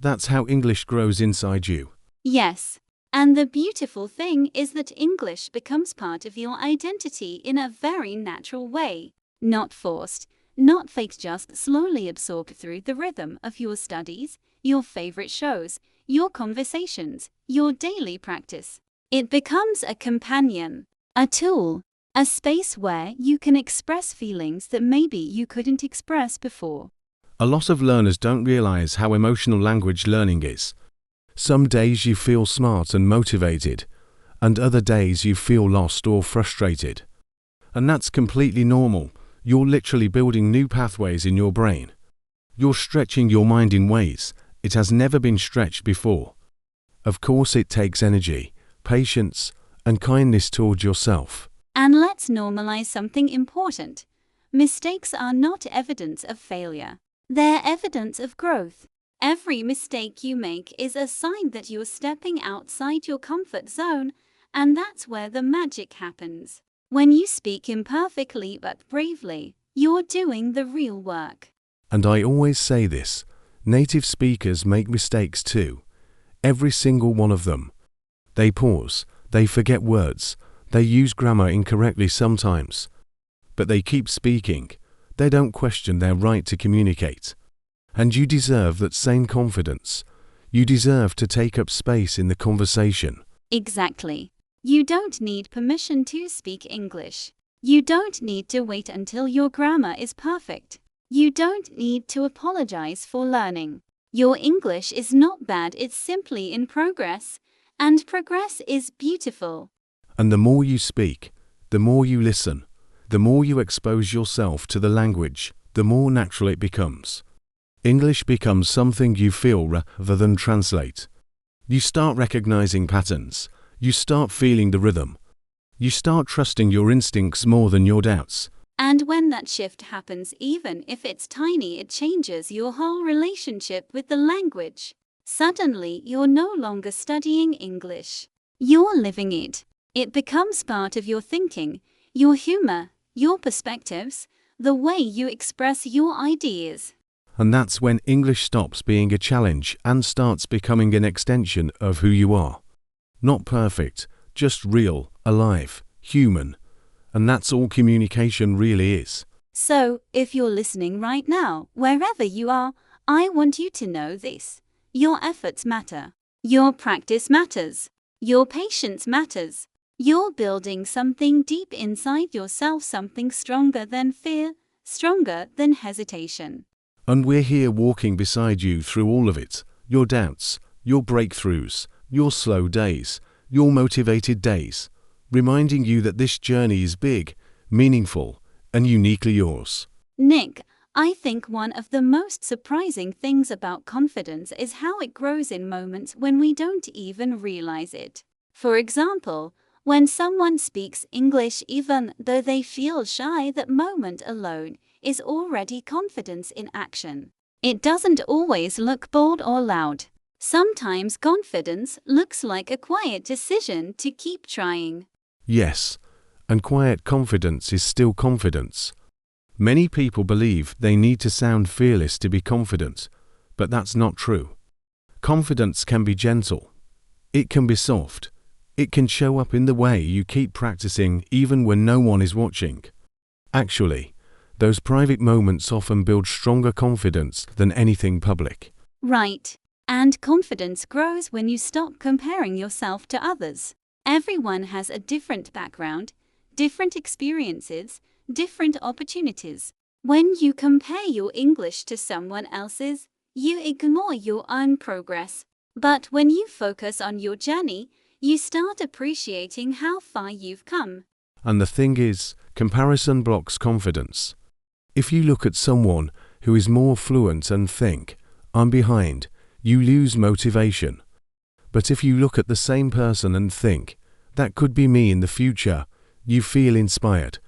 That's how English grows inside you. Yes. And the beautiful thing is that English becomes part of your identity in a very natural way. Not forced, not faked, just slowly absorbed through the rhythm of your studies, your favorite shows, your conversations, your daily practice. It becomes a companion, a tool, a space where you can express feelings that maybe you couldn't express before. A lot of learners don't realize how emotional language learning is. Some days you feel smart and motivated, and other days you feel lost or frustrated. And that's completely normal. You're literally building new pathways in your brain. You're stretching your mind in ways it has never been stretched before. Of course, it takes energy, patience, and kindness towards yourself. And let's normalize something important. Mistakes are not evidence of failure. They're evidence of growth. Every mistake you make is a sign that you're stepping outside your comfort zone, and that's where the magic happens. When you speak imperfectly but bravely, you're doing the real work. And I always say this, native speakers make mistakes too. Every single one of them. They pause, they forget words, they use grammar incorrectly sometimes. But they keep speaking. They don't question their right to communicate. And you deserve that same confidence. You deserve to take up space in the conversation. Exactly. You don't need permission to speak English. You don't need to wait until your grammar is perfect. You don't need to apologize for learning. Your English is not bad, it's simply in progress, and progress is beautiful. And the more you speak, the more you listen, the more you expose yourself to the language, the more natural it becomes. English becomes something you feel rather than translate. You start recognizing patterns. You start feeling the rhythm. You start trusting your instincts more than your doubts. And when that shift happens, even if it's tiny, it changes your whole relationship with the language. Suddenly, you're no longer studying English. You're living it. It becomes part of your thinking, your humor, your perspectives, the way you express your ideas. And that's when English stops being a challenge and starts becoming an extension of who you are. Not perfect, just real, alive, human. And that's all communication really is. So, if you're listening right now, wherever you are, I want you to know this. Your efforts matter. Your practice matters. Your patience matters. You're building something deep inside yourself, something stronger than fear, stronger than hesitation. And we're here walking beside you through all of it. Your doubts, your breakthroughs, your slow days, your motivated days. Reminding you that this journey is big, meaningful, and uniquely yours. Nick, I think one of the most surprising things about confidence is how it grows in moments when we don't even realize it. For example, when someone speaks English even though they feel shy, that moment alone is already confidence in action. It doesn't always look bold or loud. Sometimes confidence looks like a quiet decision to keep trying. Yes, and quiet confidence is still confidence. Many people believe they need to sound fearless to be confident, but that's not true. Confidence can be gentle. It can be soft. It can show up in the way you keep practicing even when no one is watching. Actually, those private moments often build stronger confidence than anything public. Right. And confidence grows when you stop comparing yourself to others. Everyone has a different background, different experiences, different opportunities. When you compare your English to someone else's, you ignore your own progress. But when you focus on your journey, you start appreciating how far you've come. And the thing is, comparison blocks confidence. If you look at someone who is more fluent and think, "I'm behind," you lose motivation. But if you look at the same person and think, "That could be me in the future," you feel inspired.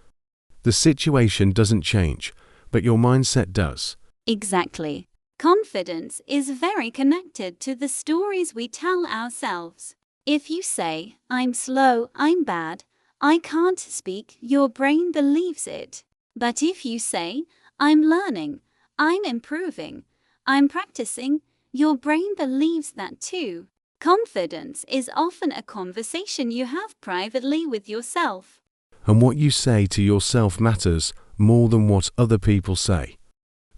The situation doesn't change, but your mindset does. Exactly. Confidence is very connected to the stories we tell ourselves. If you say, "I'm slow, I'm bad, I can't speak," your brain believes it. But if you say, "I'm learning, I'm improving, I'm practicing," your brain believes that too. Confidence is often a conversation you have privately with yourself. And what you say to yourself matters more than what other people say.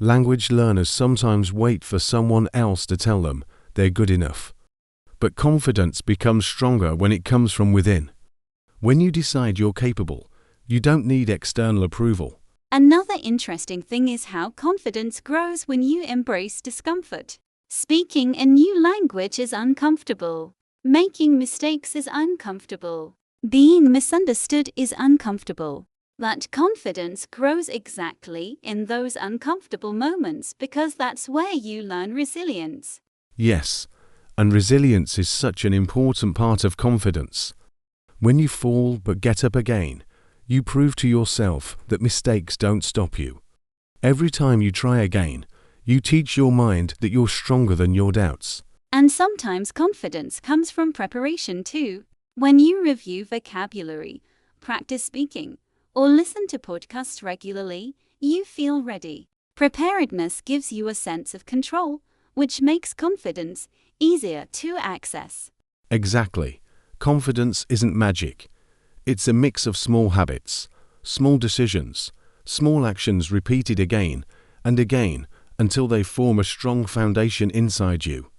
Language learners sometimes wait for someone else to tell them they're good enough. But confidence becomes stronger when it comes from within. When you decide you're capable, you don't need external approval. Another interesting thing is how confidence grows when you embrace discomfort. Speaking a new language is uncomfortable. Making mistakes is uncomfortable. Being misunderstood is uncomfortable. But confidence grows exactly in those uncomfortable moments because that's where you learn resilience. Yes, and resilience is such an important part of confidence. When you fall but get up again, you prove to yourself that mistakes don't stop you. Every time you try again, you teach your mind that you're stronger than your doubts. And sometimes confidence comes from preparation too. When you review vocabulary, practice speaking, or listen to podcasts regularly, you feel ready. Preparedness gives you a sense of control, which makes confidence easier to access. Exactly. Confidence isn't magic. It's a mix of small habits, small decisions, small actions repeated again and again until they form a strong foundation inside you.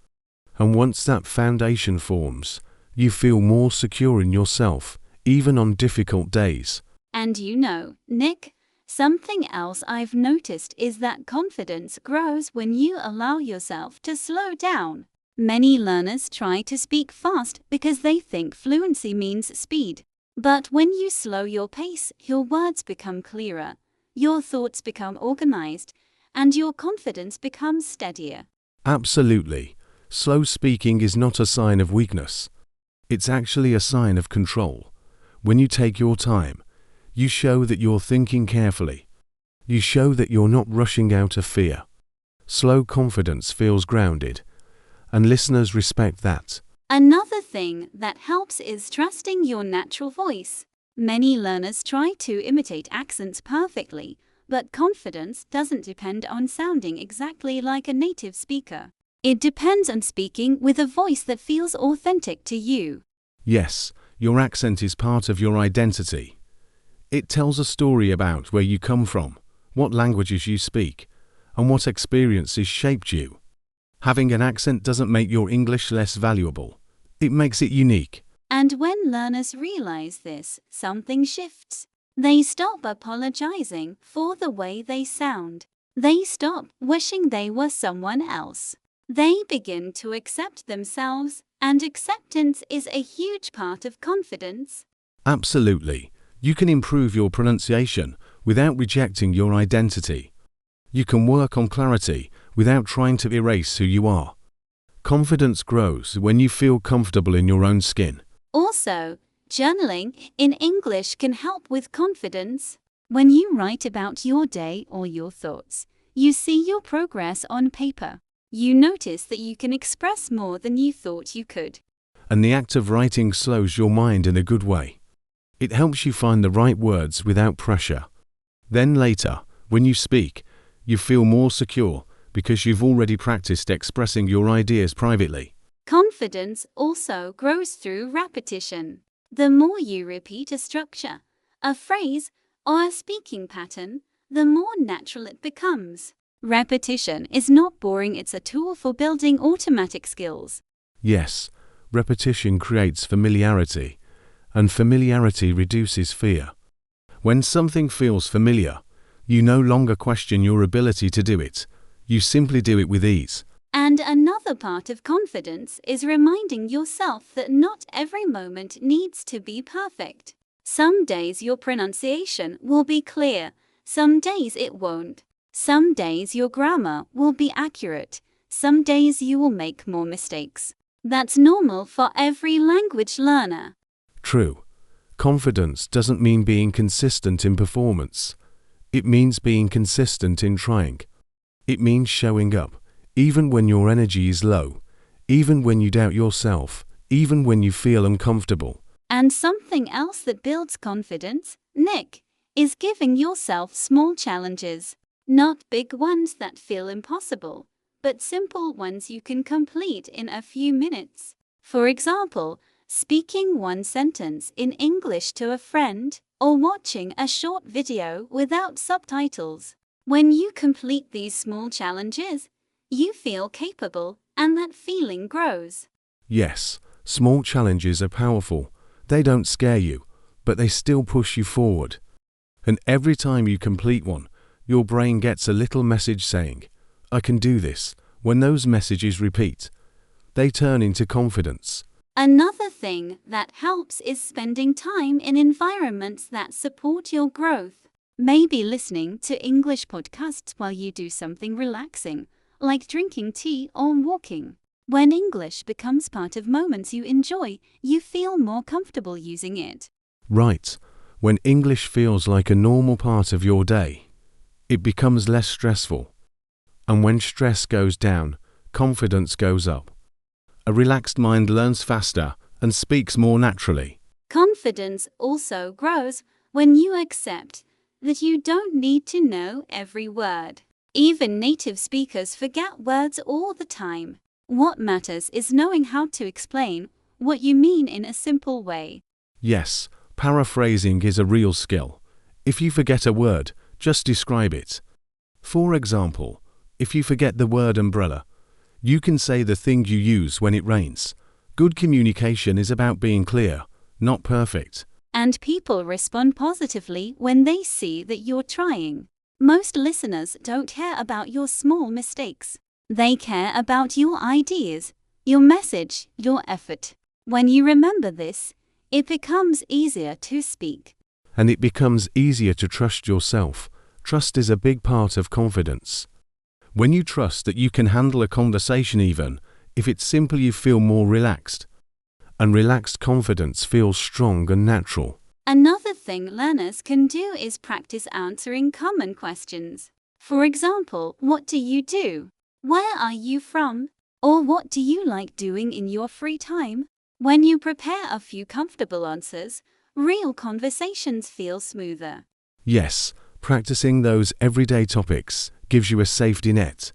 And once that foundation forms, you feel more secure in yourself, even on difficult days. And you know, Nick, something else I've noticed is that confidence grows when you allow yourself to slow down. Many learners try to speak fast because they think fluency means speed. But when you slow your pace, your words become clearer, your thoughts become organized, and your confidence becomes steadier. Absolutely. Slow speaking is not a sign of weakness. It's actually a sign of control. When you take your time, you show that you're thinking carefully. You show that you're not rushing out of fear. Slow confidence feels grounded, and listeners respect that. Another thing that helps is trusting your natural voice. Many learners try to imitate accents perfectly, But confidence doesn't depend on sounding exactly like a native speaker. It depends on speaking with a voice that feels authentic to you. Yes, your accent is part of your identity. It tells a story about where you come from, what languages you speak, and what experiences shaped you. Having an accent doesn't make your English less valuable. It makes it unique. And when learners realize this, something shifts. They stop apologizing for the way they sound. They stop wishing they were someone else. They begin to accept themselves, and acceptance is a huge part of confidence. Absolutely. You can improve your pronunciation without rejecting your identity. You can work on clarity without trying to erase who you are. Confidence grows when you feel comfortable in your own skin. Also, journaling in English can help with confidence. When you write about your day or your thoughts, you see your progress on paper. You notice that you can express more than you thought you could. And the act of writing slows your mind in a good way. It helps you find the right words without pressure. Then later, when you speak, you feel more secure because you've already practiced expressing your ideas privately. Confidence also grows through repetition. The more you repeat a structure, a phrase, or a speaking pattern, the more natural it becomes. Repetition is not boring, it's a tool for building automatic skills. Yes, repetition creates familiarity, and familiarity reduces fear. When something feels familiar, you no longer question your ability to do it. You simply do it with ease. And another part of confidence is reminding yourself that not every moment needs to be perfect. Some days your pronunciation will be clear, some days it won't. Some days your grammar will be accurate, some days you will make more mistakes. That's normal for every language learner. True. Confidence doesn't mean being consistent in performance. It means being consistent in trying. It means showing up, even when your energy is low, even when you doubt yourself, even when you feel uncomfortable. And something else that builds confidence, Nick, is giving yourself small challenges. Not big ones that feel impossible, but simple ones you can complete in a few minutes. For example, speaking one sentence in English to a friend, or watching a short video without subtitles. When you complete these small challenges, you feel capable, and that feeling grows. Yes, small challenges are powerful. They don't scare you, but they still push you forward. And every time you complete one, your brain gets a little message saying, I can do this. When those messages repeat, they turn into confidence. Another thing that helps is spending time in environments that support your growth. Maybe listening to English podcasts while you do something relaxing, like drinking tea or walking. When English becomes part of moments you enjoy, you feel more comfortable using it. Right. When English feels like a normal part of your day, it becomes less stressful. And when stress goes down, confidence goes up. A relaxed mind learns faster and speaks more naturally. Confidence also grows when you accept that you don't need to know every word. Even native speakers forget words all the time. What matters is knowing how to explain what you mean in a simple way. Yes, paraphrasing is a real skill. If you forget a word, just describe it. For example, if you forget the word umbrella, you can say the thing you use when it rains. Good communication is about being clear, not perfect. And people respond positively when they see that you're trying. Most listeners don't care about your small mistakes. They care about your ideas, your message, your effort. When you remember this, it becomes easier to speak. And it becomes easier to trust yourself. Trust is a big part of confidence. When you trust that you can handle a conversation even if it's simple, you feel more relaxed. And relaxed confidence feels strong and natural. Another thing learners can do is practice answering common questions. For example, what do you do? Where are you from? Or what do you like doing in your free time? When you prepare a few comfortable answers, real conversations feel smoother. Yes, Practicing those everyday topics gives you a safety net.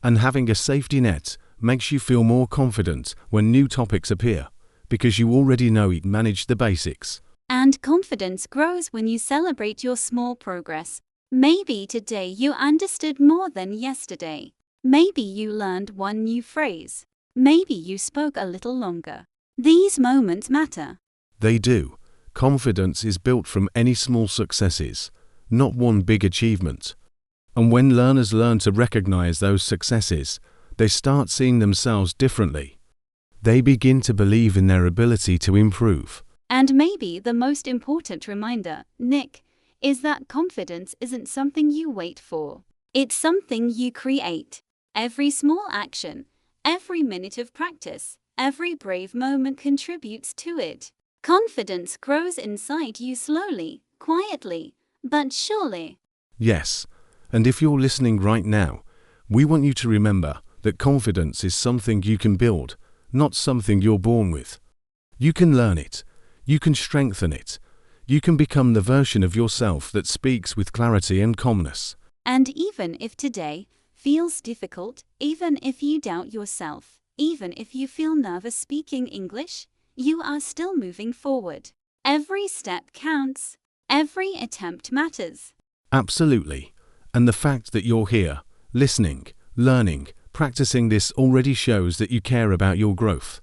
And having a safety net makes you feel more confident when new topics appear, because you already know you manage the basics. And confidence grows when you celebrate your small progress. Maybe today you understood more than yesterday. Maybe you learned one new phrase. Maybe you spoke a little longer. These moments matter. They do. Confidence is built from any small successes, not one big achievement. And when learners learn to recognize those successes, they start seeing themselves differently. They begin to believe in their ability to improve. And maybe the most important reminder, Nick, is that confidence isn't something you wait for. It's something you create. Every small action, every minute of practice, every brave moment contributes to it. Confidence grows inside you slowly, quietly, but surely. Yes, and if you're listening right now, we want you to remember that confidence is something you can build, not something you're born with. You can learn it. You can strengthen it. You can become the version of yourself that speaks with clarity and calmness. And even if today feels difficult, even if you doubt yourself, even if you feel nervous speaking English, you are still moving forward. Every step counts. Every attempt matters. Absolutely. And the fact that you're here, listening, learning, practicing this already shows that you care about your growth.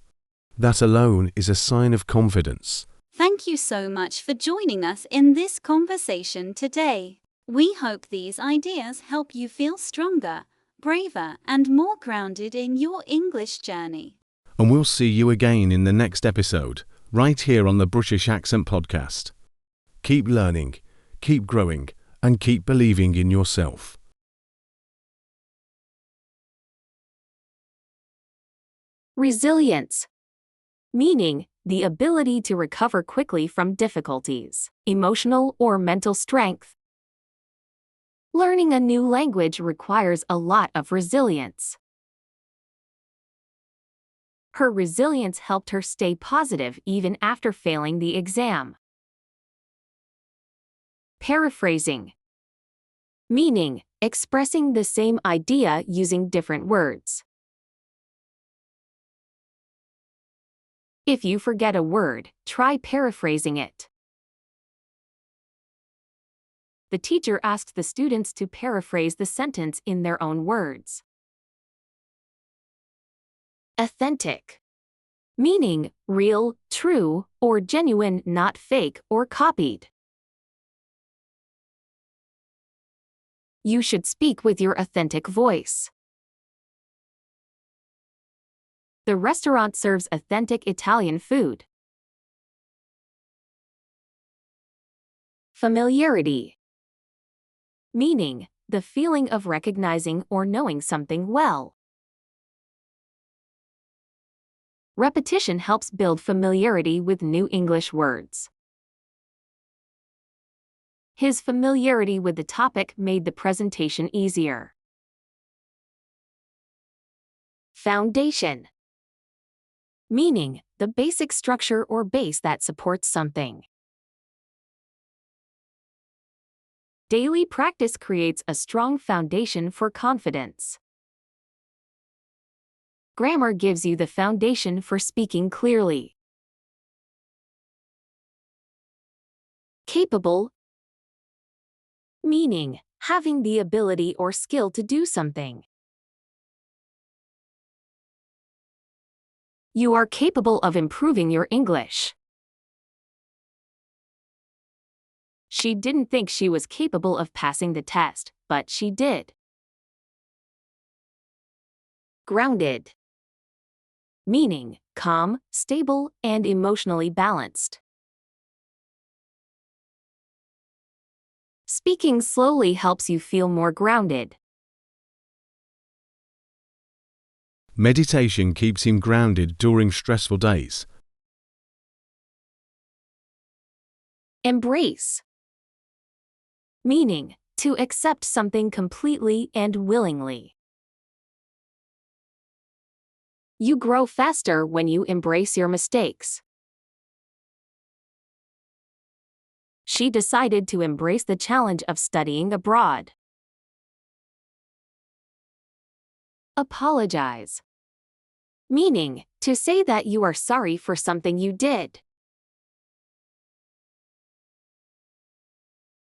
That alone is a sign of confidence. Thank you so much for joining us in this conversation today. We hope these ideas help you feel stronger, braver, and more grounded in your English journey. And we'll see you again in the next episode, right here on the British Accent Podcast. Keep learning, keep growing, and keep believing in yourself. Resilience, meaning the ability to recover quickly from difficulties, emotional or mental strength. Learning a new language requires a lot of resilience. Her resilience helped her stay positive even after failing the exam. Paraphrasing, meaning expressing the same idea using different words. If you forget a word, try paraphrasing it. The teacher asked the students to paraphrase the sentence in their own words. Authentic, meaning real, true, or genuine, not fake or copied. You should speak with your authentic voice. The restaurant serves authentic Italian food. Familiarity, meaning the feeling of recognizing or knowing something well. Repetition helps build familiarity with new English words. His familiarity with the topic made the presentation easier. Foundation, meaning the basic structure or base that supports something. Daily practice creates a strong foundation for confidence. Grammar gives you the foundation for speaking clearly. Capable, meaning having the ability or skill to do something. You are capable of improving your English. She didn't think she was capable of passing the test, but she did. Grounded, meaning calm, stable, and emotionally balanced. Speaking slowly helps you feel more grounded. Meditation keeps him grounded during stressful days. Embrace, meaning to accept something completely and willingly. You grow faster when you embrace your mistakes. She decided to embrace the challenge of studying abroad. Apologize. Meaning, to say that you are sorry for something you did.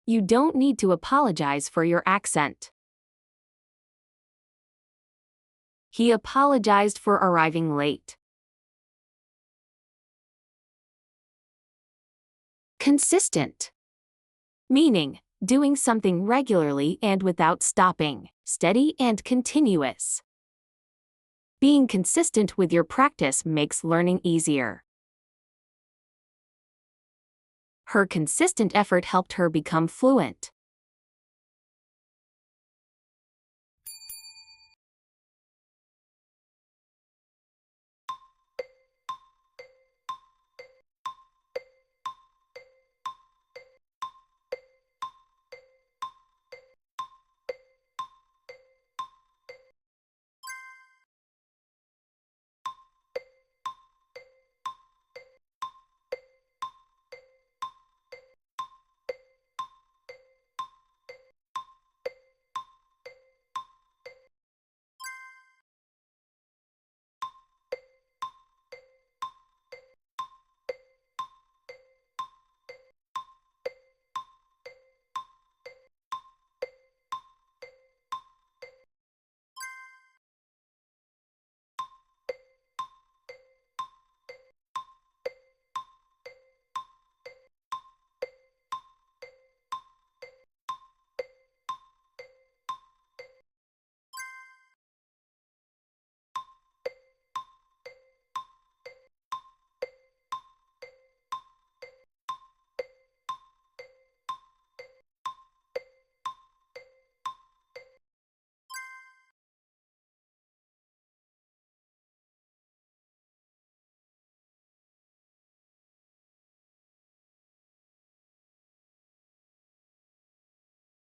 You don't need to apologize for your accent. He apologized for arriving late. Consistent. Meaning, doing something regularly and without stopping, steady and continuous. Being consistent with your practice makes learning easier. Her consistent effort helped her become fluent.